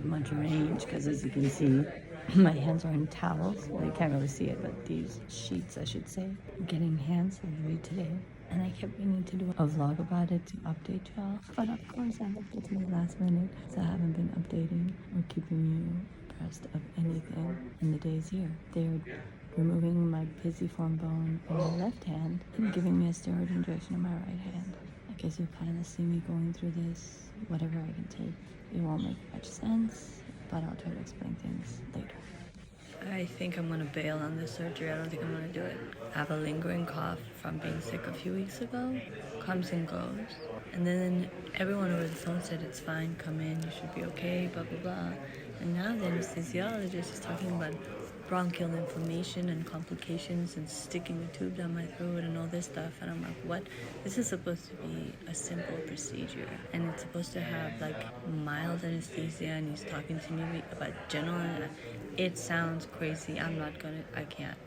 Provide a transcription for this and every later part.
much range because, as you can see, my hands are in towels. Well, you can't really see it, but these sheets, I should say. I'm getting hand surgery today. And I kept meaning to do a vlog about it to update y'all. But of course, I left it to the last minute. So I haven't been updating or keeping you abreast of anything in the days here. They're removing my pisiform bone in my left hand and giving me a steroid injection in my right hand. I guess you'll kind of see me going through this, whatever I can take. It won't make much sense, but I'll try to explain things later. I think I'm gonna bail on this surgery. I don't think I'm gonna do it. I have a lingering cough from being sick a few weeks ago. Comes and goes. And then everyone over the phone said it's fine, come in, you should be okay, blah, blah, blah. And now the anesthesiologist is talking about bronchial inflammation and complications and sticking a tube down my throat and all this stuff. And I'm like, what? This is supposed to be a simple procedure. And it's supposed to have like mild anesthesia, and he's talking to me about general. It sounds crazy. I can't.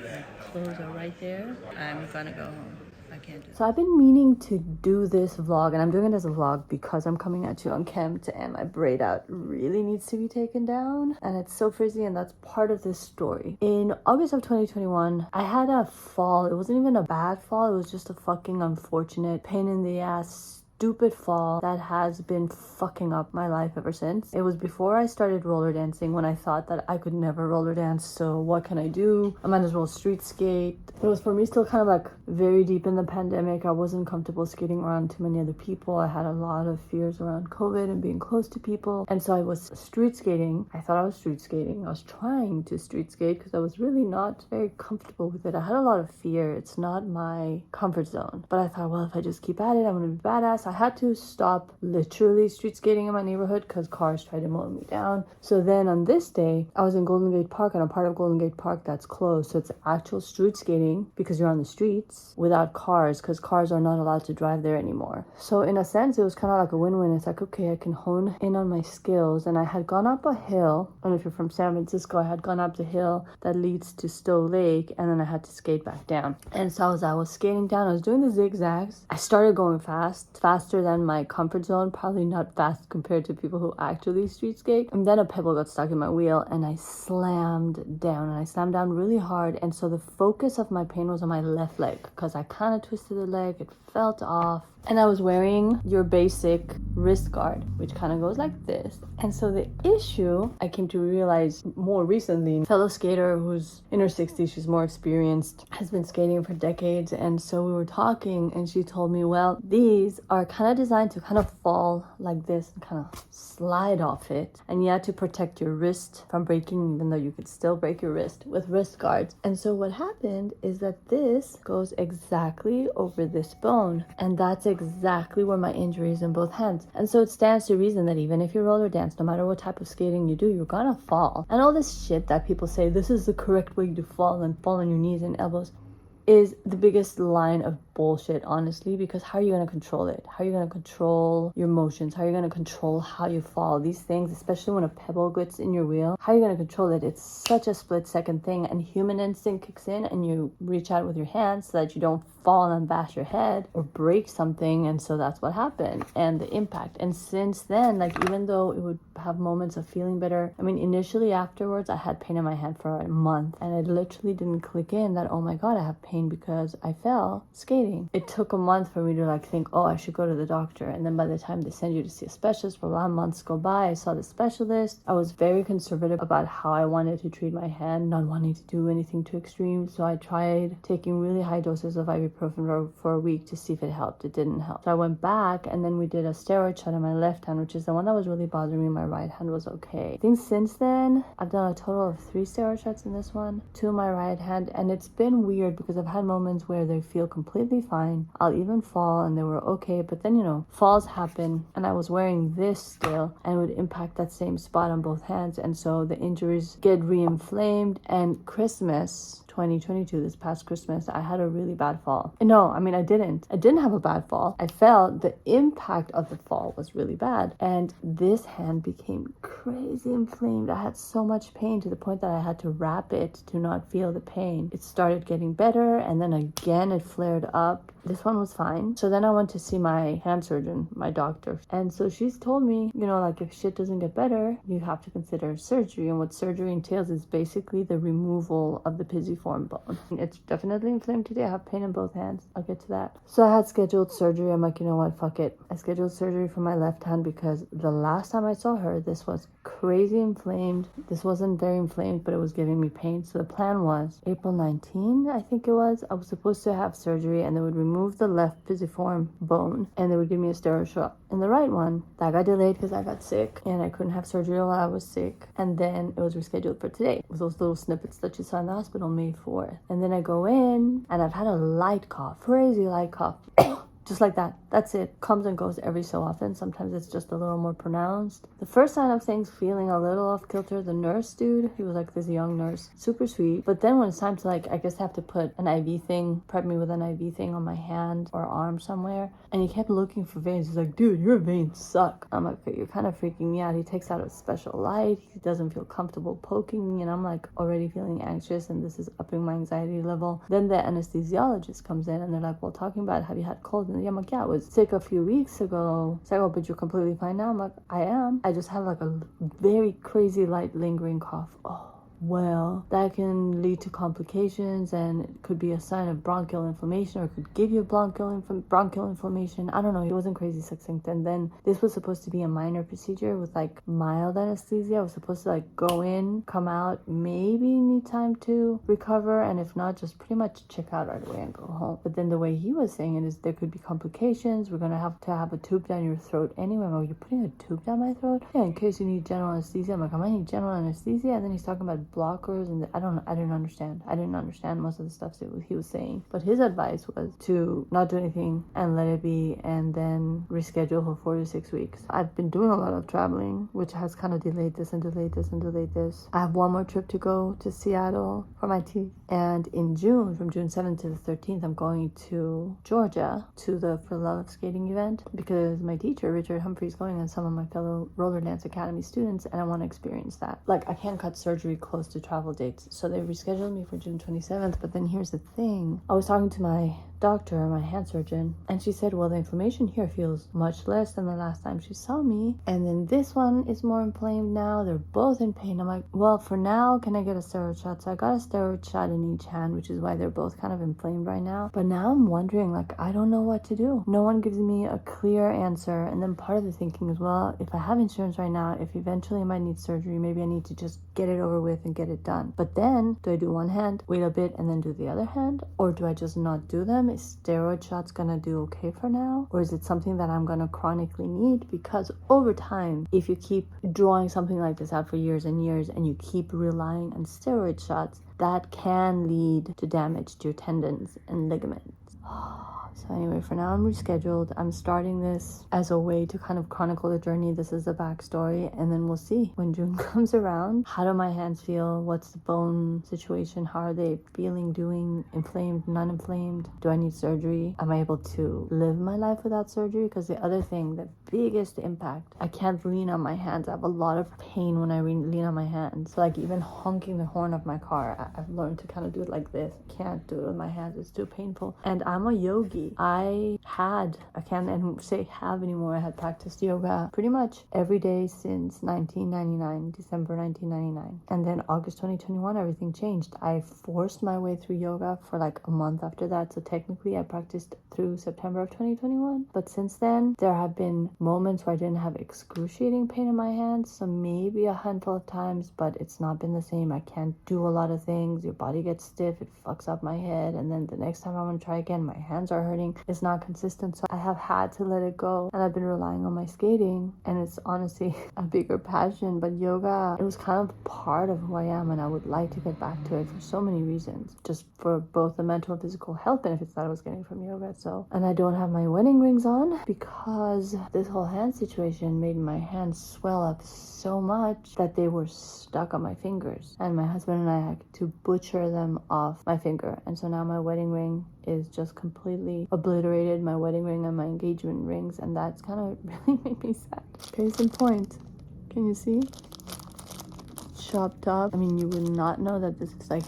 My clothes are right there. I'm gonna go home. I can't do it. So I've been meaning to do this vlog, and I'm doing it as a vlog because I'm coming at you on cam and my braid out really needs to be taken down, and it's so frizzy, and that's part of this story. In August of 2021, I had a fall. It wasn't even a bad fall. It was just a fucking unfortunate pain in the ass stupid fall that has been fucking up my life ever since. It was before I started roller dancing, when I thought that I could never roller dance, so what can I do? I might as well street skate. It was for me still kind of like very deep in the pandemic. I wasn't comfortable skating around too many other people. I had a lot of fears around COVID and being close to people, and so I was street skating. I thought I was street skating. I was trying to street skate because I was really not very comfortable with it. I had a lot of fear. It's not my comfort zone, but I thought, well, if I just keep at it, I'm gonna be badass. I had to stop literally street skating in my neighborhood because cars tried to mow me down. So then on this day, I was in Golden Gate Park, and a part of Golden Gate Park that's closed. So it's actual street skating because you're on the streets without cars, because cars are not allowed to drive there anymore. So in a sense, it was kind of like a win-win. It's like, okay, I can hone in on my skills. And I had gone up a hill, and if you're from San Francisco, I had gone up the hill that leads to Stowe Lake, and then I had to skate back down. And so as I was skating down, I was doing the zigzags. I started going faster than my comfort zone, probably not fast compared to people who actually street skate. And then a pebble got stuck in my wheel, and I slammed down, and I slammed down really hard. And so the focus of my pain was on my left leg because I kind of twisted the leg. It felt off. And I was wearing your basic wrist guard, which kind of goes like this. And so the issue I came to realize more recently, a fellow skater who's in her 60s, she's more experienced, has been skating for decades. And so we were talking, and she told me, well, these are kind of designed to kind of fall like this and kind of slide off it. And you had to protect your wrist from breaking, even though you could still break your wrist with wrist guards. And so what happened is that this goes exactly over this bone. And that's exactly where my injury is in both hands. And so it stands to reason that even if you roller dance, no matter what type of skating you do, you're gonna fall. And all this shit that people say, this is the correct way to fall, and fall on your knees and elbows, is the biggest line of bullshit, honestly, because how are you going to control it? How are you going to control your motions? How are you going to control how you fall? These things, especially when a pebble gets in your wheel, how are you going to control it? It's such a split-second thing, and human instinct kicks in, and you reach out with your hands so that you don't fall and bash your head or break something. And so that's what happened, and the impact. And since then, like, even though it would have moments of feeling better, I mean, initially afterwards, I had pain in my hand for a month, and it literally didn't click in that, oh my God, I have pain because I fell skating. It took a month for me to like think, oh, I should go to the doctor. And then by the time they send you to see a specialist, for a lot of months go by, I saw the specialist. I was very conservative about how I wanted to treat my hand, not wanting to do anything too extreme. So I tried taking really high doses of ibuprofen for a week to see if it helped. It didn't help. So I went back, and then we did a steroid shot on my left hand, which is the one that was really bothering me. My right hand was okay. I think since then, I've done a total of 3 steroid shots in this one, 2 in my right hand. And it's been weird because I've had moments where they feel completely fine. I'll even fall, and they were okay. But then, you know, falls happen, and I was wearing this still, and it would impact that same spot on both hands. And so the injuries get re-inflamed. And Christmas 2022, this past Christmas, I had a really bad fall. No, I mean, I didn't have a bad fall. I felt the impact of the fall was really bad, and this hand became crazy inflamed. I had so much pain to the point that I had to wrap it to not feel the pain. It started getting better, and then again it flared up. This one was fine. So then I went to see my hand surgeon, my doctor. And so she's told me, you know, like if shit doesn't get better, you have to consider surgery. And what surgery entails is basically the removal of the pisiform bone. It's definitely inflamed today. I have pain in both hands. I'll get to that. So I had scheduled surgery. I'm like, you know what, fuck it. I scheduled surgery for my left hand because the last time I saw her, this was crazy inflamed. This wasn't very inflamed, but it was giving me pain. So the plan was April 19, I think it was. I was supposed to have surgery and they would remove the left pisiform bone and they would give me a steroid shot. And the right one, that got delayed because I got sick and I couldn't have surgery while I was sick. And then it was rescheduled for today with those little snippets that you saw in the hospital, May 4th. And then I go in and I've had a light cough, crazy light cough. Just like that. That's it. Comes and goes every so often. Sometimes it's just a little more pronounced. The first sign of things feeling a little off kilter, the nurse dude, he was like this young nurse, super sweet. But then when it's time to like, I guess have to put an IV thing, prep me with an IV thing on my hand or arm somewhere. And he kept looking for veins. He's like, dude, your veins suck. I'm like, okay, you're kind of freaking me out. He takes out a special light. He doesn't feel comfortable poking me. And I'm like already feeling anxious and this is upping my anxiety level. Then the anesthesiologist comes in and they're like, well, talking about have you had cold? And I'm like, yeah, I was sick a few weeks ago. It's like, oh, but you're completely fine now. I'm like, I am. I just have like a very crazy light lingering cough. Oh, well, that can lead to complications and it could be a sign of bronchial inflammation or it could give you bronchial inflammation. I don't know. It wasn't crazy succinct. And then this was supposed to be a minor procedure with like mild anesthesia. I was supposed to like go in, come out, maybe need time to recover. And if not, just pretty much check out right away and go home. But then the way he was saying it is there could be complications. We're going to have a tube down your throat anyway. I'm like, you're putting a tube down my throat? Yeah, in case you need general anesthesia. I'm like, I might need general anesthesia. And then he's talking about blockers and I didn't understand most of the stuff that he was saying, but his advice was to not do anything and let it be and then reschedule for 4 to 6 weeks. I've been doing a lot of traveling, which has kind of delayed this. I have one more trip to go to Seattle for my teeth, and in June, from June 7th to the 13th, I'm going to Georgia to the For Love skating event because my teacher Richard Humphrey is going and some of my fellow Roller Dance Academy students, and I want to experience that. Like, I can't cut surgery close to travel dates, so they rescheduled me for June 27th. But then here's the thing, I was talking to my doctor, my hand surgeon, and she said, well, the inflammation here feels much less than the last time she saw me, and then this one is more inflamed now. They're both in pain. I'm like, well, for now, can I get a steroid shot? So I got a steroid shot in each hand, which is why they're both kind of inflamed right now. But now I'm wondering, like, I don't know what to do. No one gives me a clear answer. And then part of the thinking is, well, if I have insurance right now, if eventually I might need surgery, maybe I need to just get it over with and get it done. But then do I do one hand, wait a bit, and then do the other hand? Or do I just not do them? Is steroid shots gonna do okay for now? Or is it something that I'm gonna chronically need? Because over time, if you keep drawing something like this out for years and years and you keep relying on steroid shots, that can lead to damage to your tendons and ligaments. So anyway, for now I'm rescheduled. I'm starting this as a way to kind of chronicle the journey. This is the backstory, and then we'll see when June comes around. How do my hands feel? What's the bone situation? How are they feeling, doing? Inflamed, non-inflamed? Do I need surgery? Am I able to live my life without surgery? Because the other thing, the biggest impact, I can't lean on my hands. I have a lot of pain when I lean on my hands. So like even honking the horn of my car, I've learned to kind of do it like this. I can't do it with my hands. It's too painful. And I'm a yogi. I can't even say have anymore. I had practiced yoga pretty much every day since 1999, December 1999. And then August 2021, everything changed. I forced my way through yoga for like a month after that. So technically I practiced through September of 2021. But since then, there have been moments where I didn't have excruciating pain in my hands. So maybe a handful of times, but it's not been the same. I can't do a lot of things. Your body gets stiff. It fucks up my head. And then the next time I want to try again, my hands are hurting. It's not consistent, so I have had to let it go, and I've been relying on my skating, and it's honestly a bigger passion. But yoga, it was kind of part of who I am, and I would like to get back to it for so many reasons, just for both the mental and physical health benefits that I was getting from yoga. So, and I don't have my wedding rings on because this whole hand situation made my hands swell up so much that they were stuck on my fingers, and my husband and I had to butcher them off my finger. And so now my wedding ring is just completely obliterated, my wedding ring and my engagement rings, and that's kind of really made me sad. Case in point, can you see? Chopped up. I mean, you would not know that this is like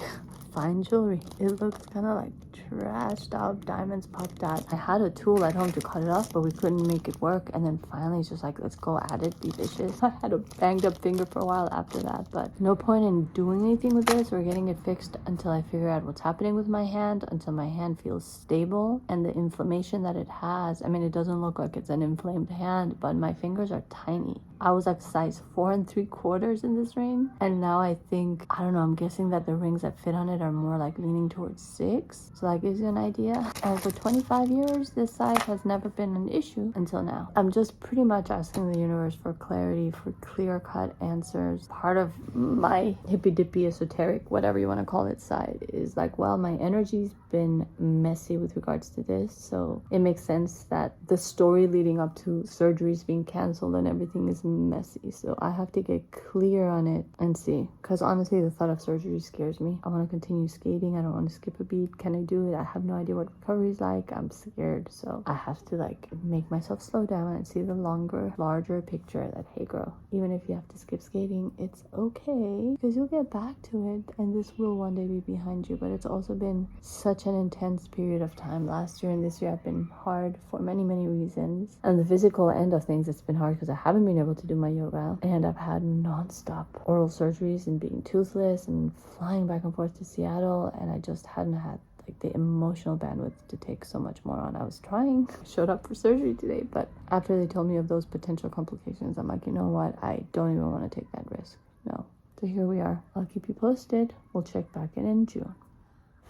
fine jewelry. It looks kind of like trashed out, diamonds popped out. I had a tool at home to cut it off, but we couldn't make it work. And then finally it's just like, let's go at it, be vicious. I had a banged up finger for a while after that, but no point in doing anything with this or getting it fixed until I figure out what's happening with my hand, until my hand feels stable. And the inflammation that it has, I mean, it doesn't look like it's an inflamed hand, but my fingers are tiny. I was like size 4 3/4 in this ring, and now I think, I don't know, I'm guessing that the rings that fit on it are more like leaning towards 6, so that gives you an idea. And for 25 years this size has never been an issue until now. I'm just pretty much asking the universe for clarity, for clear-cut answers. Part of my hippy-dippy esoteric, whatever you want to call it, side is like, well, my energy's been messy with regards to this, so it makes sense that the story leading up to surgeries being canceled and everything is messy. So I have to get clear on it and see, because honestly the thought of surgery scares me. I want to continue skating. I don't want to skip a beat. Can I do it? I have no idea what recovery is like. I'm scared, so I have to like make myself slow down and see the larger picture that, hey girl, even if you have to skip skating, it's okay, because you'll get back to it and this will one day be behind you. But it's also been such an intense period of time. Last year and this year have been hard for many reasons. On the physical end of things, it's been hard because I haven't been able to do my yoga, and I've had non-stop oral surgeries and being toothless and flying back and forth to Seattle, and I just hadn't had like the emotional bandwidth to take so much more on. I was trying, showed up for surgery today, but after they told me of those potential complications, I'm like, you know what, I don't even want to take that risk. No. So here we are. I'll keep you posted. We'll check back in June.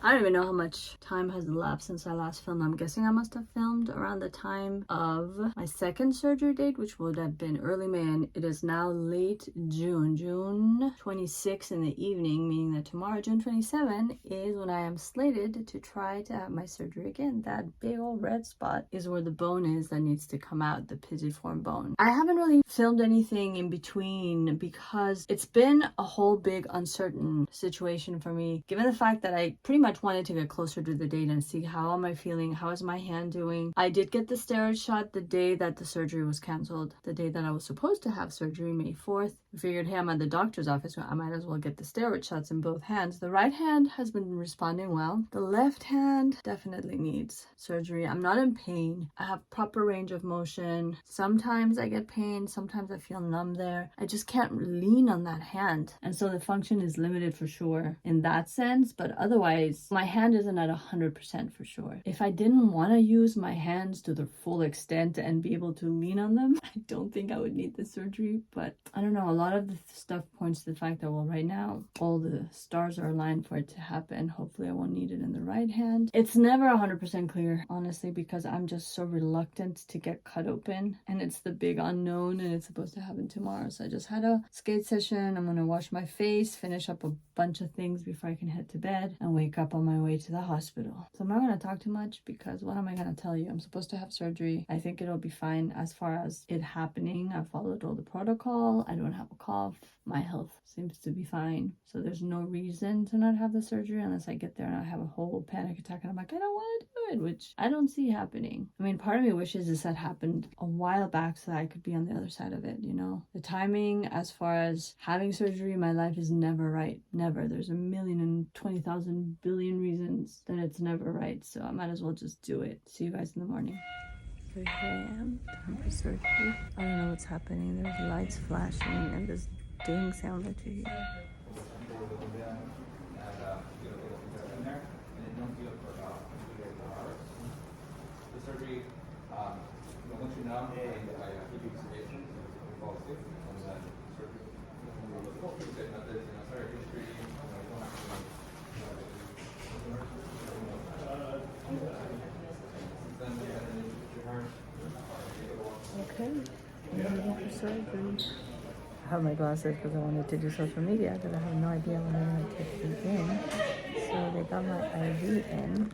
I don't even know how much time has elapsed since I last filmed. I'm guessing I must have filmed around the time of my second surgery date, which would have been early May, and it is now late June. June 26 in the evening, meaning that tomorrow, June 27, is when I am slated to try to have my surgery again. That big old red spot is where the bone is that needs to come out, the pisiform bone. I haven't really filmed anything in between because it's been a whole big uncertain situation for me, given the fact that I pretty much wanted to get closer to the date and see how am I feeling, how is my hand doing. I did get the steroid shot the day that the surgery was canceled, the day that I was supposed to have surgery, May 4th. I figured, hey, I'm at the doctor's office, so I might as well get the steroid shots in both hands. The right hand has been responding well. The left hand definitely needs surgery. I'm not in pain. I have proper range of motion. Sometimes I get pain, sometimes I feel numb there. I just can't lean on that hand, and so the function is limited for sure in that sense, but otherwise my hand isn't at 100% for sure. If I didn't want to use my hands to the full extent and be able to lean on them, I don't think I would need the surgery. But I don't know, a lot of the stuff points to the fact that, well, right now all the stars are aligned for it to happen. Hopefully I won't need it in the right hand. It's never 100% clear, honestly, because I'm just so reluctant to get cut open, and it's the big unknown, and it's supposed to happen tomorrow. So I just had a skate session. I'm gonna wash my face, finish up a bunch of things before I can head to bed, and wake up on my way to the hospital. So I'm not going to talk too much because what am I going to tell you? I'm supposed to have surgery. I think it'll be fine as far as it happening. I followed all the protocol. I don't have a cough. My health seems to be fine. So there's no reason to not have the surgery unless I get there and I have a whole panic attack and I'm like, I don't want to do it, which I don't see happening. I mean, part of me wishes this had happened a while back so that I could be on the other side of it, you know? The timing as far as having surgery in my life is never right. Never. There's 1,020,000 billion reasons that it's never right. So I might as well just do it. See you guys in the morning. So here I am, time for surgery. I don't know what's happening. There's lights flashing and this ding sound that you hear. The surgery, once you're numb, I give you sedation, you fall asleep, and then surgery. Sorry, history, Okay, I'm ready for surgery. I have my glasses because I wanted to do social media, but I have no idea when they're going to take me in. So they got my IV in.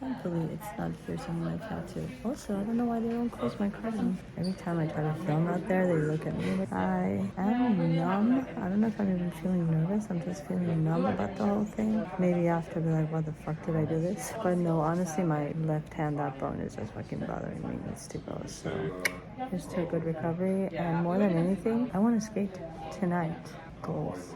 Thankfully, it's not piercing my tattoo. Also, I don't know why they don't close my curtain. Every time I try to film out there, they look at me like I am numb. I don't know if I'm even feeling nervous. I'm just feeling numb about the whole thing. Maybe after, be like, why the fuck did I do this? But no, honestly, my left hand, that bone is just fucking bothering me. It needs to go. So here's to a good recovery. And more than anything, I want to skate tonight. Goals.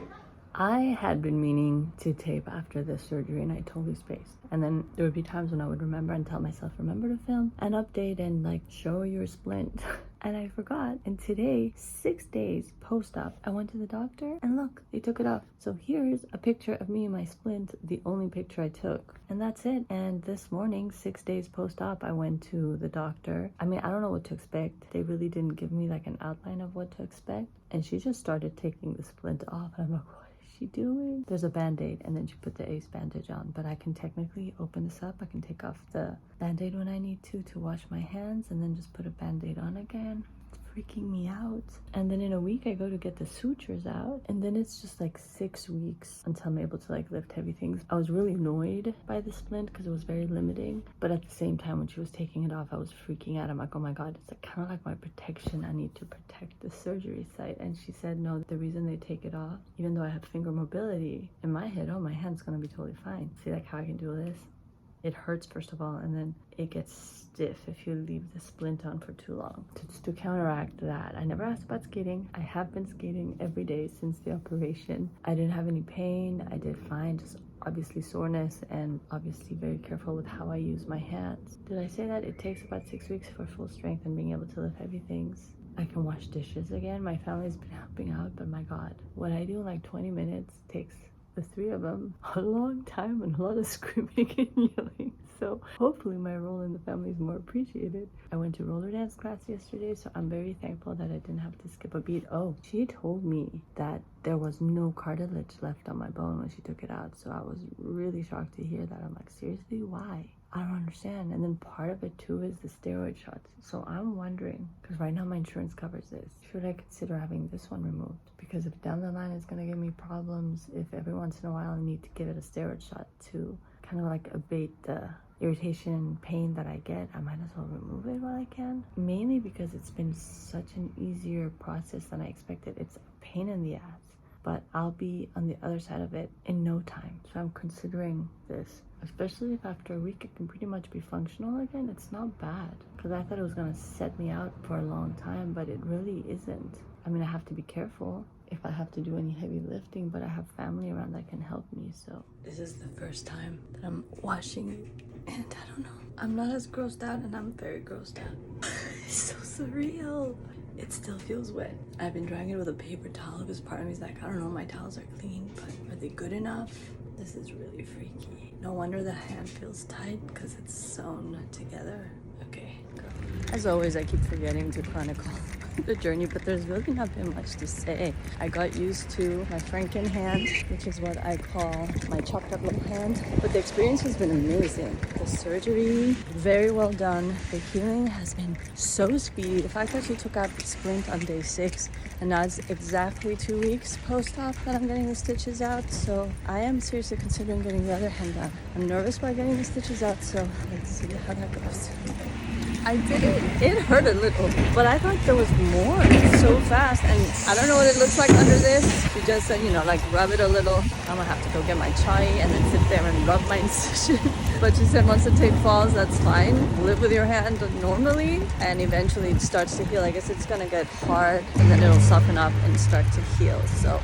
I had been meaning to tape after this surgery and I totally spaced. And then there would be times when I would remember and tell myself, remember to film an update and like show your splint. And I forgot. And today, 6 days post-op, I went to the doctor and look, they took it off. So here's a picture of me and my splint, the only picture I took. And that's it. And this morning, 6 days post-op, I went to the doctor. I mean, I don't know what to expect. They really didn't give me like an outline of what to expect. And she just started taking the splint off. And I'm like, what is she doing? There's a Band-Aid and then she put the ace bandage on. But I can technically open this up. I can take off the Band-Aid when I need to wash my hands and then just put a Band-Aid on again. Freaking me out. And then in a week I go to get the sutures out and then it's just like 6 weeks until I'm able to like lift heavy things. I was really annoyed by the splint because it was very limiting, but at the same time when she was taking it off I was freaking out. I'm like, oh my god, it's like kind of like my protection. I need to protect the surgery site. And she said no, the reason they take it off, even though I have finger mobility, in my head, oh, my hand's gonna be totally fine. See like how I can do this? It hurts first of all and then it gets stiff if you leave the splint on for too long. To counteract that, I never asked about skating. I have been skating every day since the operation. I didn't have any pain. I did fine, just obviously soreness and obviously very careful with how I use my hands. Did I say that? It takes about 6 weeks for full strength and being able to lift heavy things. I can wash dishes again. My family's been helping out, but my god, what I do in like 20 minutes takes the 3 of them a long time and a lot of screaming and yelling. So hopefully my role in the family is more appreciated. I went to roller dance class yesterday, so I'm very thankful that I didn't have to skip a beat. Oh, she told me that there was no cartilage left on my bone when she took it out, so I was really shocked to hear that. I'm like, seriously, why? I don't understand. And then part of it too is the steroid shots. So I'm wondering, because right now my insurance covers this, should I consider having this one removed? Because if down the line it's gonna give me problems, if every once in a while I need to give it a steroid shot to kind of like abate the irritation and pain that I get, I might as well remove it while I can. Mainly because it's been such an easier process than I expected. It's a pain in the ass, but I'll be on the other side of it in no time. So I'm considering this, especially if after a week it can pretty much be functional again. It's not bad, because I thought it was gonna set me out for a long time, but it really isn't. I mean, I have to be careful if I have to do any heavy lifting, but I have family around that can help me. So this is the first time that I'm washing it, and I don't know, I'm not as grossed out, and I'm very grossed out. It's so surreal. It still feels wet. I've been drying it with a paper towel because part of me is like, I don't know, my towels are clean, but are they good enough? This is really freaky. No wonder the hand feels tight because it's sewn together. Okay, go. As always, I keep forgetting to chronicle the journey, but there's really not been much to say. I got used to my Franken hand, which is what I call my chopped up little hand, but the experience has been amazing. The surgery, very well done. The healing has been so speedy. The fact that she took out the splint on day 6 and now it's exactly 2 weeks post-op that I'm getting the stitches out, so I am seriously considering getting the other hand done. I'm nervous about getting the stitches out, so let's see how that goes. I did it. It hurt a little, but I thought there was more. It's so fast, and I don't know what it looks like under this. She just said, you know, like rub it a little. I'm gonna have to go get my chai and then sit there and rub my incision. But she said once the tape falls, that's fine. Live with your hand normally, and eventually it starts to heal. I guess it's gonna get hard, and then it'll soften up and start to heal. So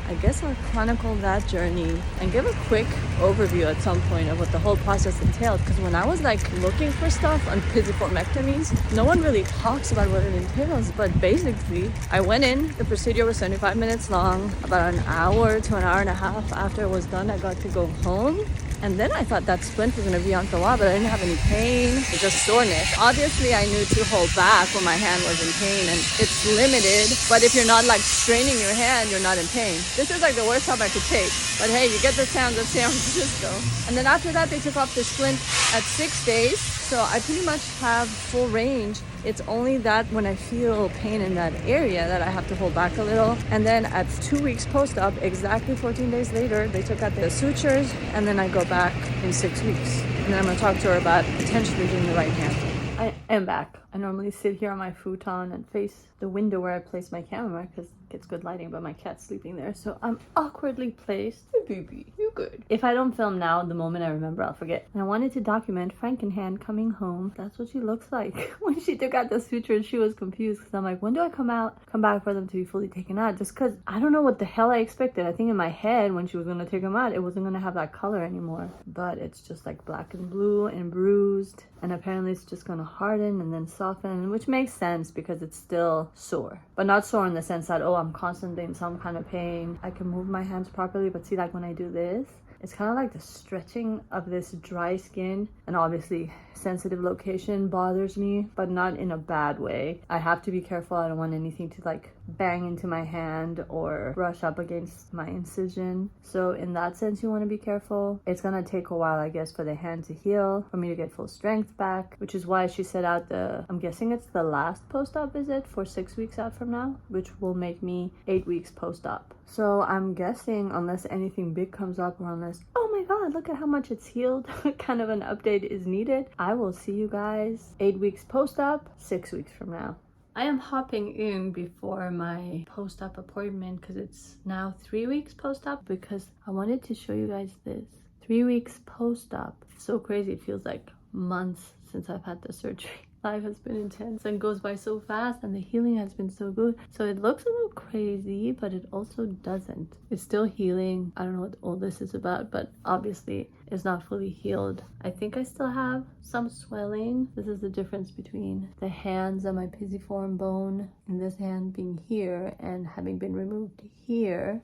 I guess I'll chronicle that journey and give a quick overview at some point of what the whole process entailed. Because when I was like looking for stuff on pisiformectomies, no one really talks about what it entails. But basically, I went in, the procedure was 75 minutes long. About an hour to an hour and a half after it was done, I got to go home. And then I thought that splint was going to be on for a while, but I didn't have any pain, just soreness. Obviously, I knew to hold back when my hand was in pain, and it's limited. But if you're not like straining your hand, you're not in pain. This is like the worst job I could take. But hey, you get the sounds of San Francisco. And then after that, they took off the splint at 6 days. So I pretty much have full range. It's only that when I feel pain in that area that I have to hold back a little. And then at 2 weeks post-op, exactly 14 days later, they took out the sutures, and then I go back in 6 weeks. And then I'm gonna talk to her about potentially doing the right hand. I am back. I normally sit here on my futon and face the window where I place my camera because it gets good lighting, but my cat's sleeping there. So I'm awkwardly placed. Hey, baby, you good. If I don't film now, the moment I remember, I'll forget. And I wanted to document Frankenhand coming home. That's what she looks like. When she took out the suture, she was confused because I'm like, when do I come back for them to be fully taken out? Just because I don't know what the hell I expected. I think in my head, when she was going to take them out, it wasn't going to have that color anymore. But it's just like black and blue and bruised. And apparently it's just going to harden and then soften, which makes sense because it's still sore. But not sore in the sense that, oh, I'm constantly in some kind of pain. I can move my hands properly, but see, like when I do this, it's kind of like the stretching of this dry skin, and obviously sensitive location bothers me, but not in a bad way. I have to be careful. I don't want anything to like bang into my hand or brush up against my incision. So in that sense, you want to be careful. It's gonna take a while, I guess, for the hand to heal, for me to get full strength back, which is why she set out I'm guessing it's the last post-op visit for 6 weeks out from now, which will make me 8 weeks post-op. So I'm guessing, unless anything big comes up, or unless, oh my god, look at how much it's healed, kind of an update is needed, I will see you guys 8 weeks post-op, 6 weeks from now. I am hopping in before my post-op appointment because it's now 3 weeks post-op, because I wanted to show you guys this. 3 weeks post-op. So crazy. It feels like months since I've had the surgery. Life has been intense and goes by so fast, and the healing has been so good. So it looks a little crazy, but it also doesn't. It's still healing. I don't know what all this is about, but obviously it's not fully healed. I think I still have some swelling. This is the difference between the hands and my pisiform bone in this hand being here and having been removed here.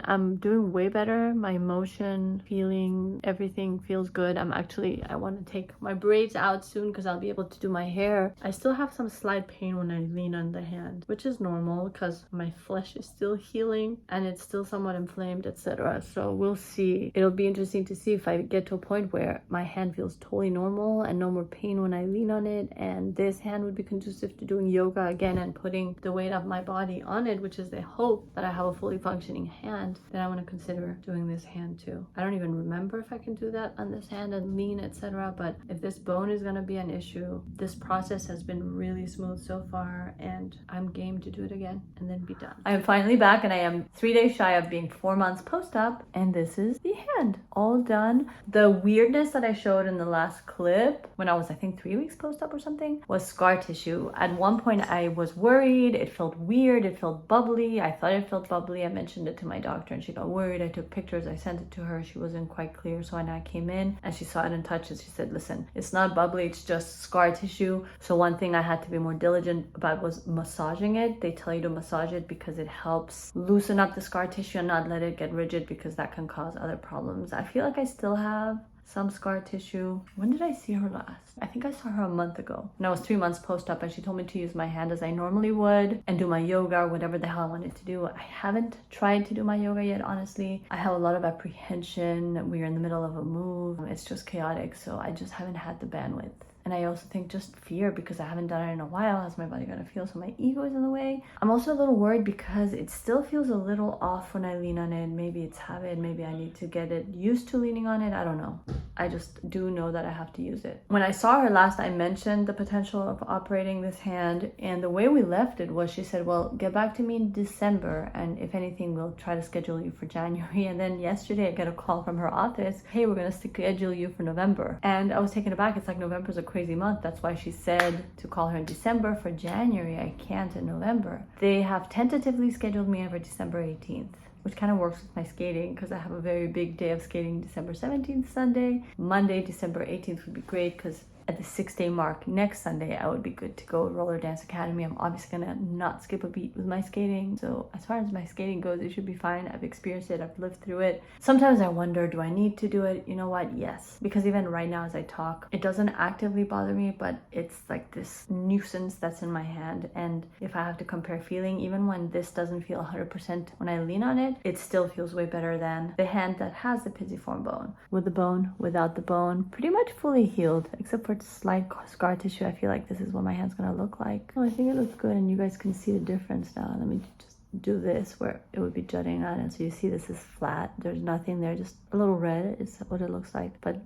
I'm doing way better. My emotion, feeling, everything feels good. I want to take my braids out soon because I'll be able to do my hair. I still have some slight pain when I lean on the hand, which is normal because my flesh is still healing and it's still somewhat inflamed, etc. So we'll see. It'll be interesting to see if I get to a point where my hand feels totally normal and no more pain when I lean on it, and this hand would be conducive to doing yoga again and putting the weight of my body on it, which is the hope that I have a fully functioning hand. Then I want to consider doing this hand too. I don't even remember if I can do that on this hand and lean, etc. But if this bone is going to be an issue, this process has been really smooth so far, and I'm game to do it again and then be done. I am finally back, and I am 3 days shy of being 4 months post-op, and this is the hand all done. The weirdness that I showed in the last clip when I was, I think, 3 weeks post-op or something, was scar tissue. At one point I was worried. It felt weird. It felt bubbly. I thought it felt bubbly. I mentioned it to my doctor and she got worried. I took pictures. I sent it to her. She wasn't quite clear. So when I came in and she saw it and touched it, she said, listen, it's not bubbly. It's just scar tissue. So one thing I had to be more diligent about was massaging it. They tell you to massage it because it helps loosen up the scar tissue and not let it get rigid, because that can cause other problems. I feel like I still have some scar tissue. When did I see her last? I think I saw her a month ago. And I was 3 months post-op, and she told me to use my hand as I normally would and do my yoga or whatever the hell I wanted to do. I haven't tried to do my yoga yet, honestly. I have a lot of apprehension. We're in the middle of a move. It's just chaotic, so I just haven't had the bandwidth. And I also think just fear, because I haven't done it in a while. How's my body gonna feel? So my ego is in the way. I'm also a little worried because it still feels a little off when I lean on it. Maybe it's habit. Maybe I need to get it used to leaning on it. I don't know. I just do know that I have to use it. When I saw her last, I mentioned the potential of operating this hand. And the way we left it was, she said, well, get back to me in December. And if anything, we'll try to schedule you for January. And then yesterday I got a call from her office. Hey, we're gonna schedule you for November. And I was taken aback. It's like November's a crazy month. That's why she said to call her in December. For January, I can't in November. They have tentatively scheduled me in for December 18th, which kind of works with my skating because I have a very big day of skating December 17th Sunday. Monday, December 18th would be great because at the 6-day mark next Sunday, I would be good to go. Roller Dance Academy. I'm obviously gonna not skip a beat with my skating. So as far as my skating goes, it should be fine. I've experienced it. I've lived through it. Sometimes I wonder, do I need to do it? You know what? Yes. Because even right now as I talk, it doesn't actively bother me, but it's like this nuisance that's in my hand. And if I have to compare feeling, even when this doesn't feel 100% when I lean on it, it still feels way better than the hand that has the pisiform bone. With the bone, without the bone, pretty much fully healed, except for slight scar tissue. I feel like this is what my hand's gonna look like. Oh, I think it looks good, and you guys can see the difference now. Let me just do this where it would be jutting out, and so you see this is flat. There's nothing there, just a little red is what it looks like. But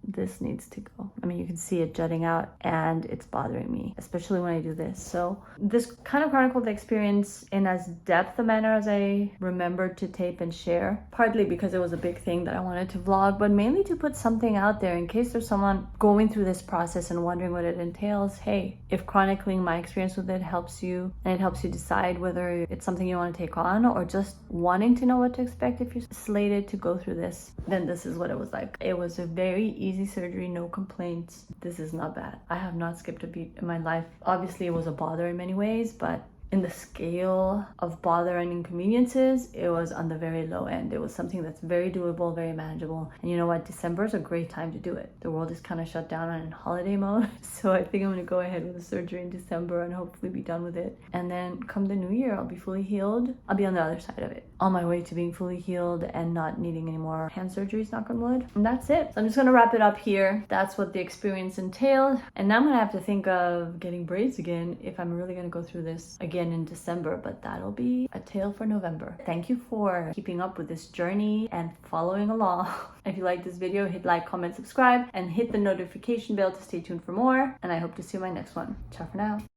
this needs to go. I mean, you can see it jutting out and it's bothering me, especially when I do this. So this kind of chronicled the experience in as depth a manner as I remembered to tape and share, partly because it was a big thing that I wanted to vlog, but mainly to put something out there in case there's someone going through this process and wondering what it entails. Hey, if chronicling my experience with it helps you and it helps you decide whether it's something you want to take on or just wanting to know what to expect if you're slated to go through this, then this is what it was like. It was a very easy surgery, no complaints. This is not bad. I have not skipped a beat in my life. Obviously, it was a bother in many ways, but in the scale of bother and inconveniences, it was on the very low end. It was something that's very doable, very manageable. And you know what? December is a great time to do it. The world is kind of shut down and in holiday mode. So I think I'm going to go ahead with the surgery in December and hopefully be done with it. And then come the new year, I'll be fully healed. I'll be on the other side of it, on my way to being fully healed and not needing any more hand surgeries, knock on wood. And that's it. So I'm just going to wrap it up here. That's what the experience entailed. And now I'm going to have to think of getting braids again if I'm really going to go through this again in December, but that'll be a tale for November. Thank you for keeping up with this journey and following along. If you like this video, hit like, comment, subscribe, and hit the notification bell to stay tuned for more. And I hope to see you in my next one. Ciao for now.